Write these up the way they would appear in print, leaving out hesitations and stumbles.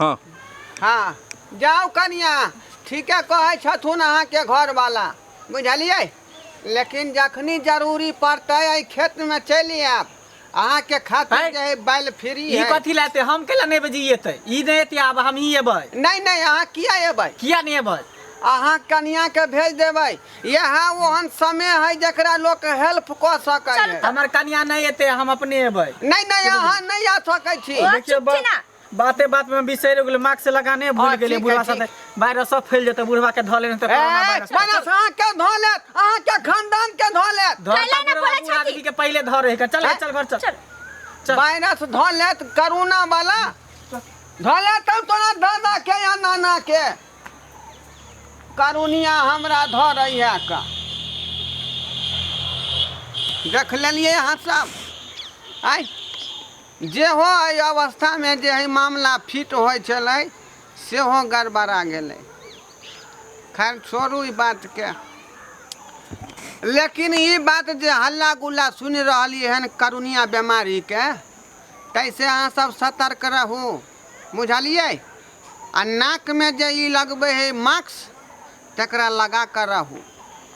हाँ हाँ जाओ कनिया ठीके कहे छथुन अहाँ के घर वाला बुझलिए लेकिन जखनी जरूरी पड़ते खेत में चलि आब अहाँ के खातिर जे है बैल फ्री है। कथी लाते हम केला नहीं बजिए ई नहीं एते आब हम ही एबै नहीं अहाँ किया एबै किया नहीं एबै अहाँ कनिया के भेज देबै यहाँ ओहन समय है जकरा लोग हेल्प क सकै है। हमर कनिया नहीं एते हम अपने एबै नहीं अहाँ नहीं आ सकै छी। देखिए बाते बात में बिसर गेल मास्क लगाने भूल गेले बुढ़वा साथे वायरस सब फैल जेते बुढ़वा के ध लेने त कोरोना वायरस अहाँ के ध लेत अहाँ के खानदान के ध लेत आदमी के पहले ध रहे चल चल घर चल वायरस ध लेत कोरोना वाला ध लेत तोरा दादा के या नाना के करुनिया हमरा ध रही है का देख लेलिए अहाँ सब आई जे हो अवस्था में जे है मामला फिट हो चले से हो गड़बड़ा गए। खैर छोड़ू ई बात के लेकिन ई बात जे हल्ला गुल्ला सुन रही हन करुनिया बीमारी के तैसे अहाँ सब सतर्क रहू बुझलिए आ नाक में जे ई लगबे है मास्क तकरा लगा कर रहू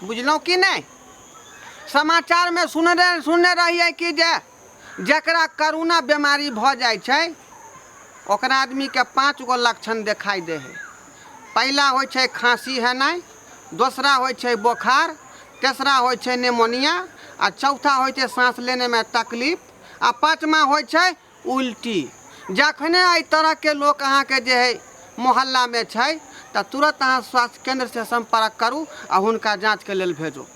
बुझलौं कि नहीं। समाचार में सुनने रहिए कि जे जकरा कोरोना बीमारी भ जाए छै ओकरा आदमी के 5 गो लक्षण दिखाई दे है। पहला हो छै खांसी है नहीं, दूसरा हो छै बुखार, तीसरा हो छै निमोनिया आ चौथा हो छै सांस लेने में तकलीफ आ पांचवा हो छै उल्टी। जखने एहि तरह के लोग अहाँ के जे है मोहल्ला में छै त तुरंत अहाँ स्वास्थ्य केंद्र से संपर्क करू आ हुनका जांच के लेल भेजू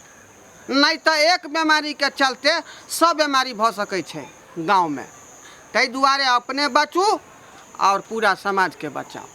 नहीं तो एक बीमारी के चलते सब बीमारी भ सकै छै गाँव में। तै दुआरे अपने बचू और पूरा समाज के बचाओ।